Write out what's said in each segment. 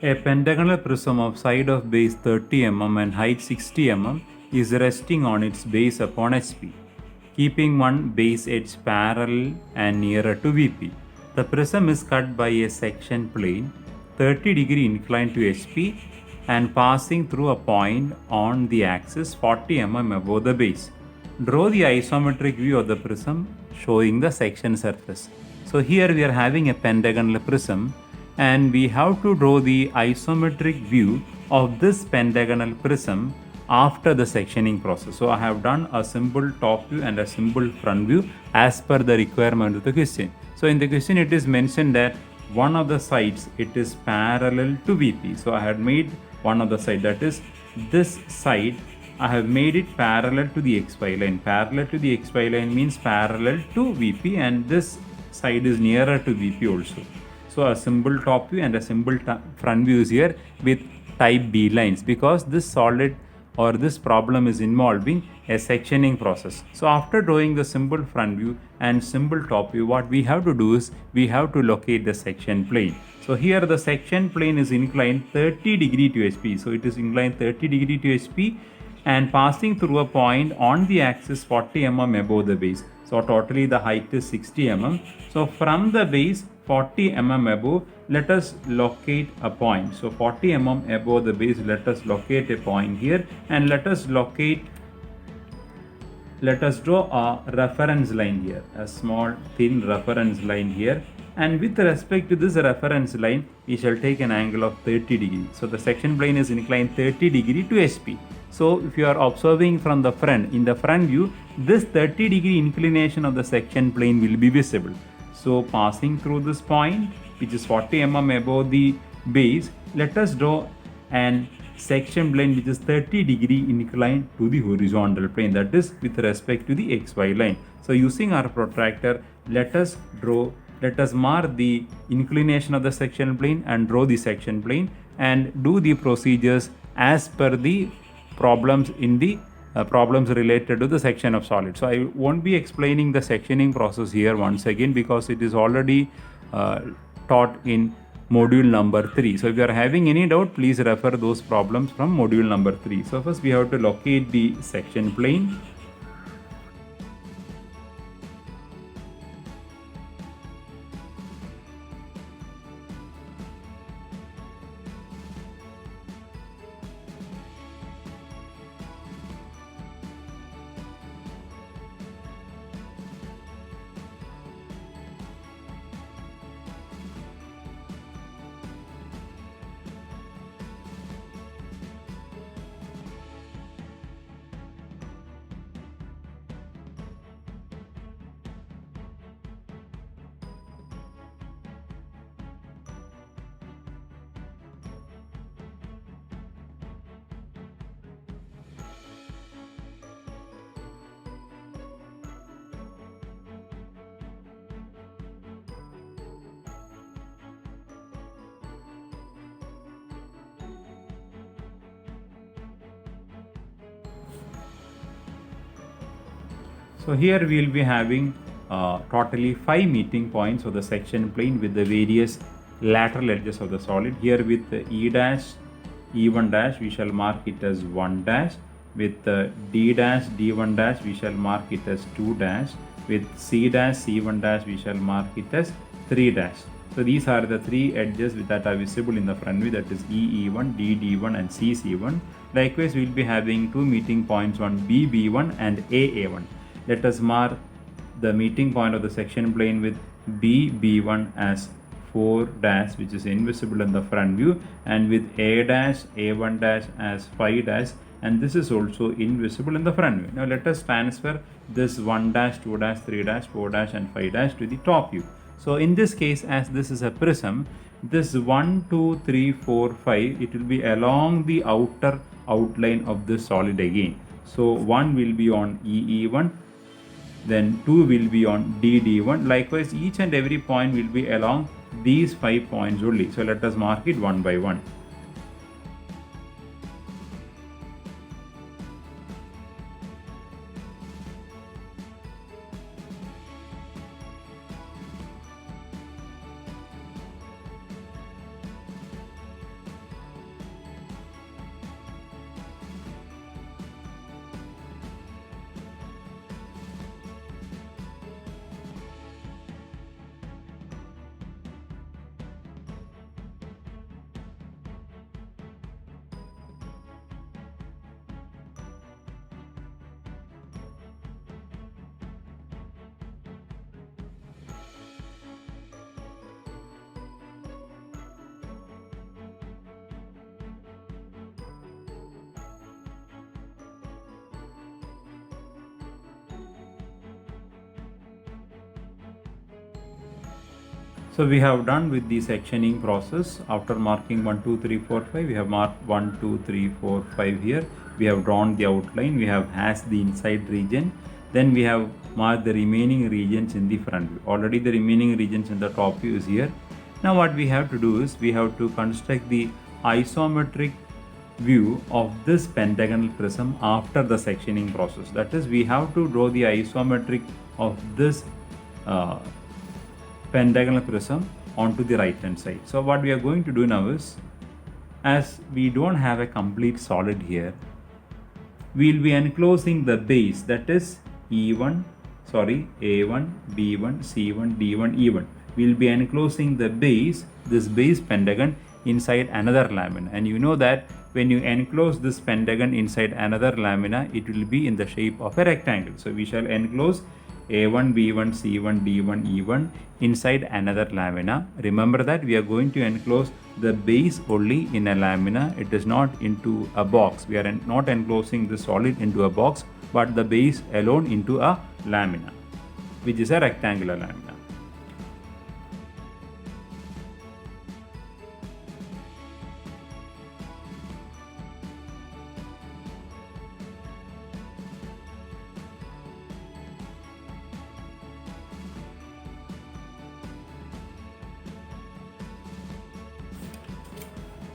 A pentagonal prism of side of base 30 mm and height 60 mm is resting on its base upon HP, keeping one base edge parallel and nearer to VP. The prism is cut by a section plane 30-degree inclined to HP and passing through a point on the axis 40 mm above the base. Draw the isometric view of the prism showing the section surface. So here we are having a pentagonal prism and we have to draw the isometric view of this pentagonal prism after the sectioning process. So I have done a simple top view and a simple front view as per the requirement of the question. So in the question it is mentioned that one of the sides it is parallel to VP. So I had made one of the side, that is this side, I have made it parallel to the XY line. Parallel to the XY line means parallel to VP, and this side is nearer to VP also. So a simple top view and a simple front view is here with type B lines, because this solid or this problem is involving a sectioning process. So after drawing the simple front view and simple top view, what we have to do is we have to locate the section plane. So here the section plane is inclined 30 degree to HP. So it is inclined 30 degree to HP and passing through a point on the axis 40 mm above the base. So totally the height is 60 mm. So from the base 40 mm above, let us locate a point. So 40 mm above the base, let us locate a point here, and let us draw a reference line here, a small thin reference line here, and with respect to this reference line we shall take an angle of 30 degree. So the section plane is inclined 30 degree to SP. So if you are observing from the front, in the front view, this 30 degree inclination of the section plane will be visible. So passing through this point, which is 40 mm above the base, let us draw an section plane which is 30 degree inclined to the horizontal plane, that is with respect to the XY line. So using our protractor, let us mark the inclination of the section plane and draw the section plane and do the procedures as per the problems in the problems related to the section of solid. So I won't be explaining the sectioning process here once again, because it is already taught in module number 3. So if you are having any doubt, please refer those problems from module number 3. So first we have to locate the section plane. So here we will be having totally 5 meeting points of the section plane with the various lateral edges of the solid. Here with the E dash, E1 dash, we shall mark it as 1 dash. With D dash, D1 dash, we shall mark it as 2 dash. With C dash, C1 dash, we shall mark it as 3 dash. So these are the 3 edges that are visible in the front view, that is E1, D1 and C1. Likewise, we will be having 2 meeting points on B1 and A1. Let us mark the meeting point of the section plane with B1 as 4 dash, which is invisible in the front view, and with A dash, A1 dash as 5 dash, and this is also invisible in the front view. Now let us transfer this 1 dash, 2 dash, 3 dash, 4 dash and 5 dash to the top view. So in this case, as this is a prism, this 1, 2, 3, 4, 5, it will be along the outer outline of this solid again. So 1 will be on EE1, then 2 will be on DD1. Likewise, each and every point will be along these 5 points only. So let us mark it one by one. So we have done with the sectioning process. After marking 1, 2, 3, 4, 5, we have marked 1, 2, 3, 4, 5 here. We have drawn the outline. We have hashed the inside region. Then we have marked the remaining regions in the front view. Already the remaining regions in the top view is here. Now what we have to do is we have to construct the isometric view of this pentagonal prism after the sectioning process. That is, we have to draw the isometric of this pentagonal prism onto the right hand side. So what we are going to do now is, as we don't have a complete solid here, we will be enclosing the base, that is A1, B1, C1, D1, E1. We will be enclosing the base, this base pentagon, inside another lamina. And you know that when you enclose this pentagon inside another lamina, it will be in the shape of a rectangle. So we shall enclose A1, B1, C1, D1, E1 inside another lamina. Remember that we are going to enclose the base only in a lamina. It is not into a box. We are not enclosing the solid into a box, but the base alone into a lamina, which is a rectangular lamina.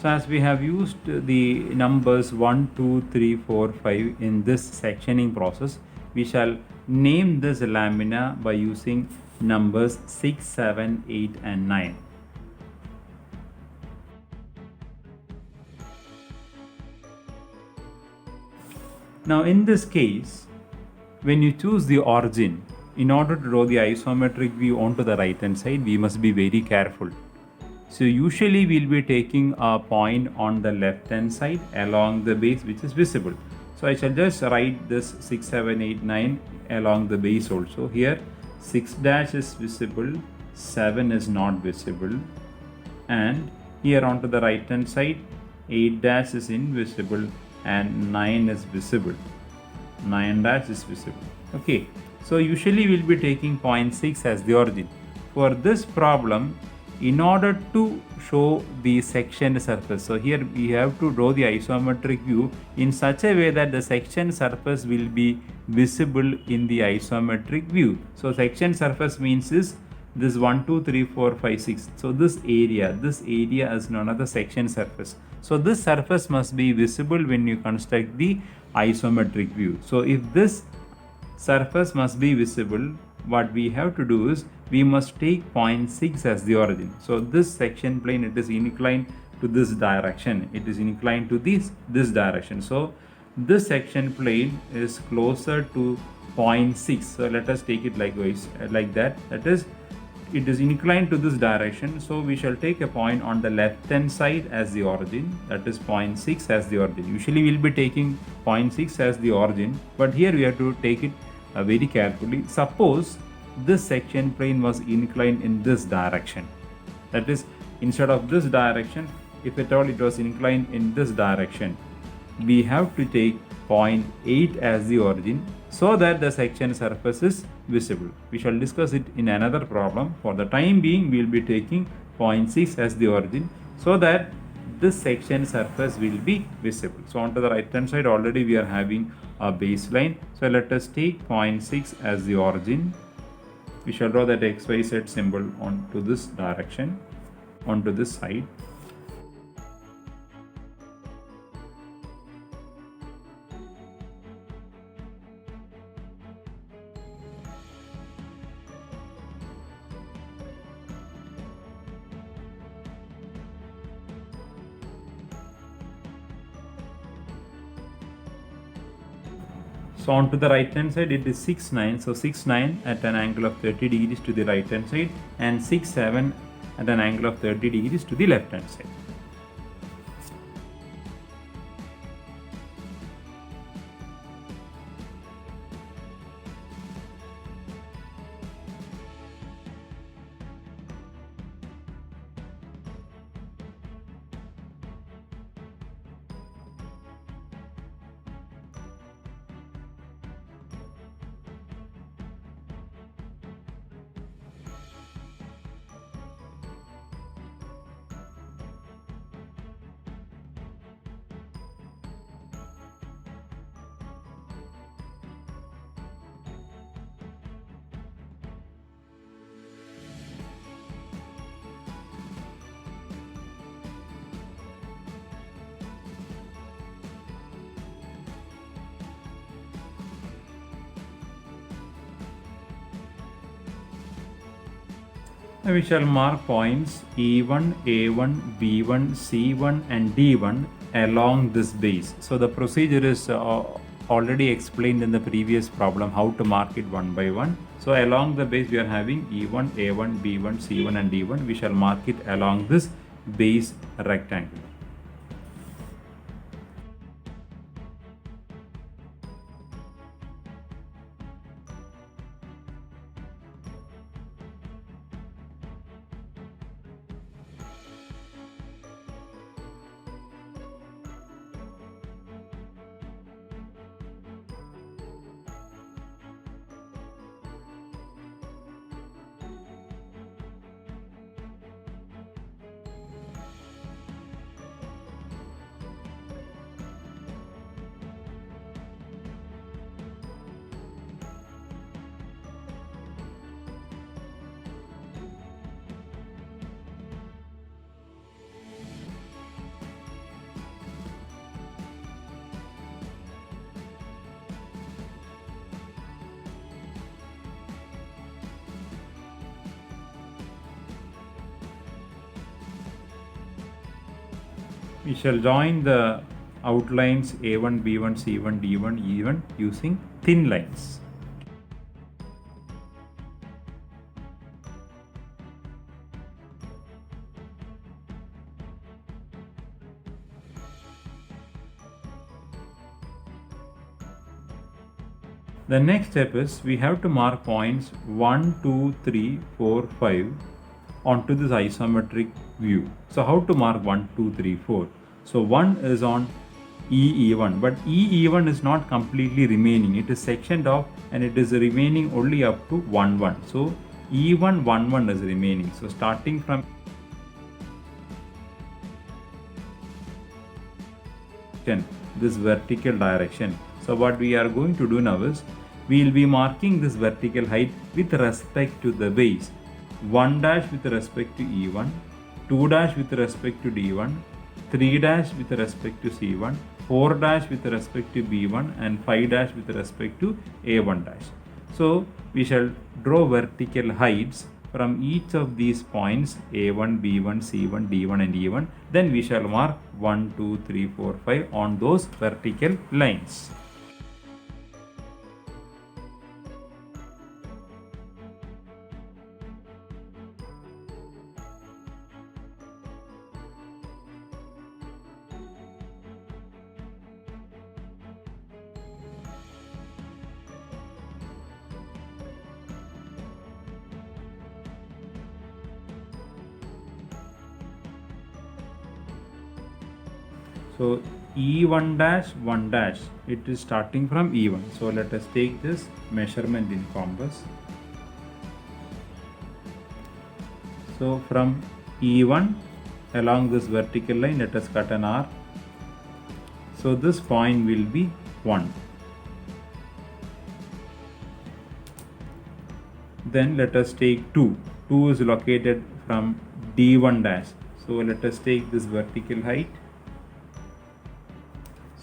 So as we have used the numbers 1, 2, 3, 4, 5 in this sectioning process, we shall name this lamina by using numbers 6, 7, 8 and 9. Now in this case, when you choose the origin, in order to draw the isometric view onto the right hand side, we must be very careful. So usually we'll be taking a point on the left hand side along the base which is visible. So I shall just write this 6, 7, 8, 9 along the base also. Here 6 dash is visible, 7 is not visible, and here onto the right hand side 8 dash is invisible and 9 is visible. 9 dash is visible. Okay, so usually we'll be taking point 6 as the origin. For this problem, in order to show the sectioned surface, so here we have to draw the isometric view in such a way that the sectioned surface will be visible in the isometric view. So sectioned surface means is this 1, 2, 3, 4, 5, 6. So this area is known as the sectioned surface. So this surface must be visible when you construct the isometric view. So if this surface must be visible, what we have to do is we must take point 6 as the origin. So this section plane, it is inclined to this direction. It is inclined to this direction. So this section plane is closer to point 6. So let us take it like that. That is, it is inclined to this direction. So we shall take a point on the left hand side as the origin. That is point 6 as the origin. Usually we will be taking point 6 as the origin, but here we have to take it very carefully. Suppose this section plane was inclined in this direction. That is, instead of this direction, if at all it was inclined in this direction, we have to take point 8 as the origin so that the section surface is visible. We shall discuss it in another problem. For the time being, we will be taking point 6 as the origin so that this section surface will be visible. So onto the right hand side, already we are having a baseline. So let us take point 6 as the origin. We shall draw that XYZ symbol onto this direction, onto this side. So on to the right hand side, it is 6, 9. So 6, 9 at an angle of 30 degrees to the right hand side, and 6, 7 at an angle of 30 degrees to the left hand side. Now we shall mark points E1, A1, B1, C1 and D1 along this base. So the procedure is already explained in the previous problem how to mark it one by one. So along the base we are having E1, A1, B1, C1 and D1. We shall mark it along this base rectangle. We shall join the outlines A1, B1, C1, D1, E1 using thin lines. The next step is we have to mark points 1, 2, 3, 4, 5 onto this isometric view. So how to mark 1, 2, 3, 4? So 1 is on EE1, but EE1 is not completely remaining. It is sectioned off and it is remaining only up to 1, 1. So E1, 1, 1 is remaining. So starting from this vertical direction. So what we are going to do now is we will be marking this vertical height with respect to the base. 1 dash with respect to E1, 2 dash with respect to D1, 3 dash with respect to C1, 4 dash with respect to B1 and 5 dash with respect to A1 dash. So we shall draw vertical heights from each of these points A1, B1, C1, D1 and E1. Then we shall mark 1, 2, 3, 4, 5 on those vertical lines. So E1 dash 1 dash, it is starting from E1. So let us take this measurement in compass. So from E1 along this vertical line, let us cut an arc. So this point will be 1. Then let us take 2. 2 is located from D1 dash. So let us take this vertical height.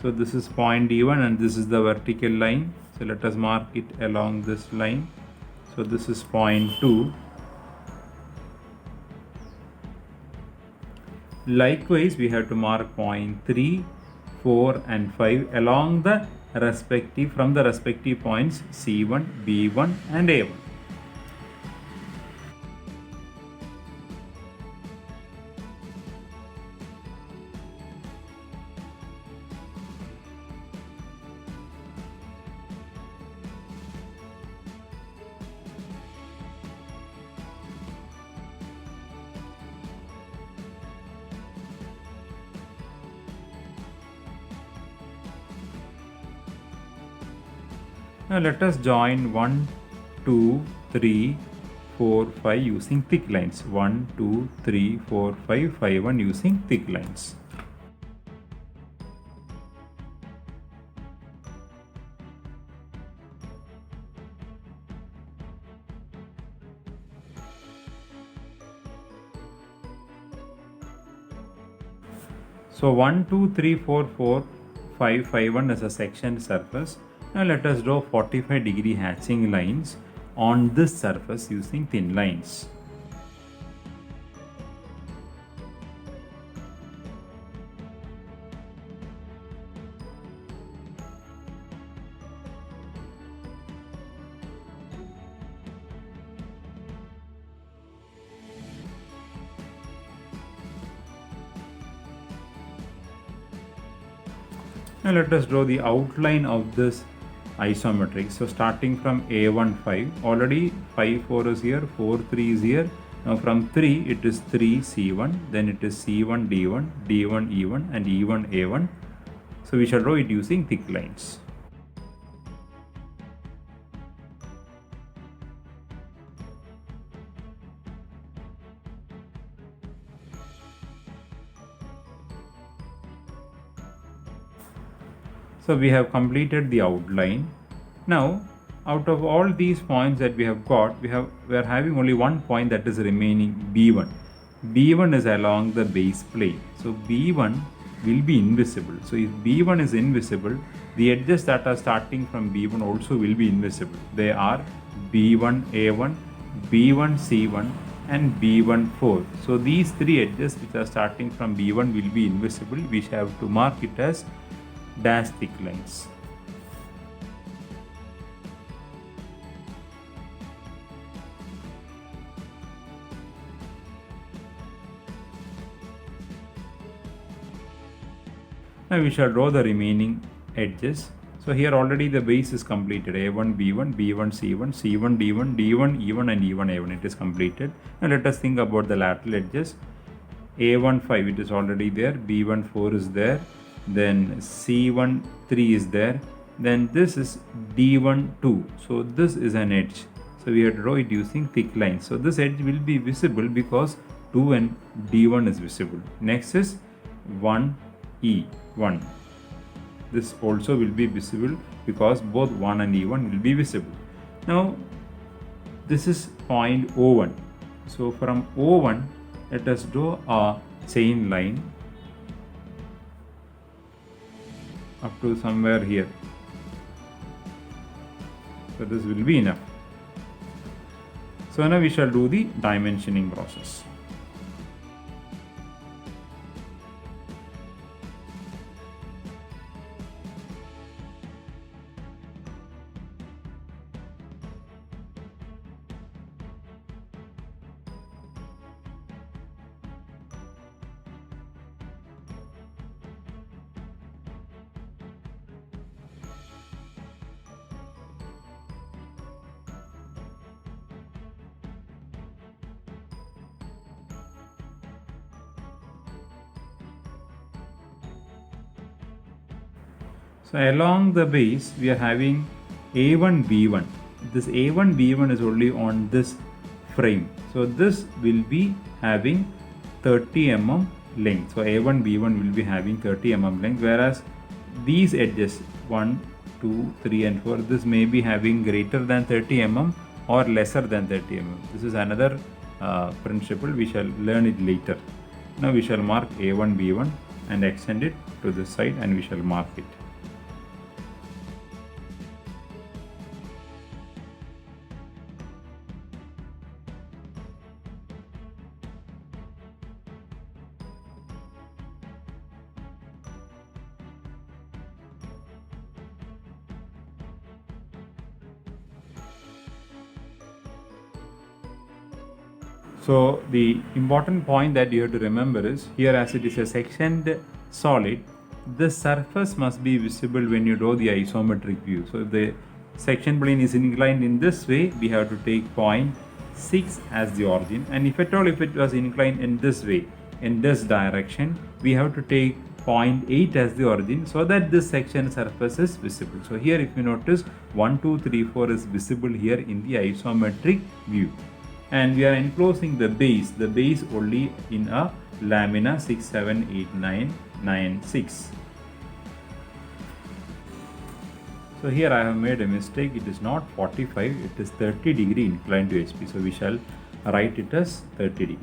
So this is point D1 and this is the vertical line. So let us mark it along this line. So this is point 2. Likewise, we have to mark point 3, 4 and 5 along the respective points C1, B1 and A1. Now let us join 1, 2, 3, 4, 5 using thick lines. 1, 2, 3, 4, 5, 5, 1 using thick lines. So 1, 2, 3, 4, 4, 5, 5, 1 is a sectioned surface. Now let us draw 45-degree hatching lines on this surface using thin lines. Now let us draw the outline of this isometric. So starting from A1 5, already 5 4 is here, 4 3 is here. Now from 3 it is 3 C1, then it is C1 D1, D1 E1 and E1 A1. So we shall draw it using thick lines. So we have completed the outline. Now out of all these points that we have got, we are having only one point that is remaining, B1. B1 is along the base plane. So B1 will be invisible. So if B1 is invisible, the edges that are starting from B1 also will be invisible. They are B1 A1, B1 C1 and B1 4. So these three edges which are starting from B1 will be invisible. We have to mark it as dash thick lines. Now we shall draw the remaining edges. So here already the base is completed. A1, B1, B1, C1, C1, D1, D1, E1 and E1, A1. It is completed. Now let us think about the lateral edges. A1, 5, it is already there. B1, 4 is there. Then C1, 3 is there. Then this is D1, 2. So this is an edge. So we have to draw it using thick lines. So this edge will be visible because 2 and D1 is visible. Next is 1, E1. This also will be visible because both 1 and E1 will be visible. Now this is point O1. So from O1, let us draw a chain line up to somewhere here. So this will be enough. So now we shall do the dimensioning process. So along the base we are having A1 B1. This A1 B1 is only on this frame. So this will be having 30 mm length. So A1 B1 will be having 30 mm length, whereas these edges 1, 2, 3 and 4, this may be having greater than 30 mm or lesser than 30 mm. This is another principle, we shall learn it later. Now we shall mark A1 B1 and extend it to this side and we shall mark it. So the important point that you have to remember is, here as it is a sectioned solid, the surface must be visible when you draw the isometric view. So if the section plane is inclined in this way, we have to take point 6 as the origin, and if at all if it was inclined in this way, in this direction, we have to take point 8 as the origin so that this section surface is visible. So here if you notice 1, 2, 3, 4 is visible here in the isometric view. And we are enclosing the base only in a lamina 6, 7, 8, 9, 9, 6. So here I have made a mistake, it is not 45, it is 30 degree inclined to HP. So we shall write it as 30 degree.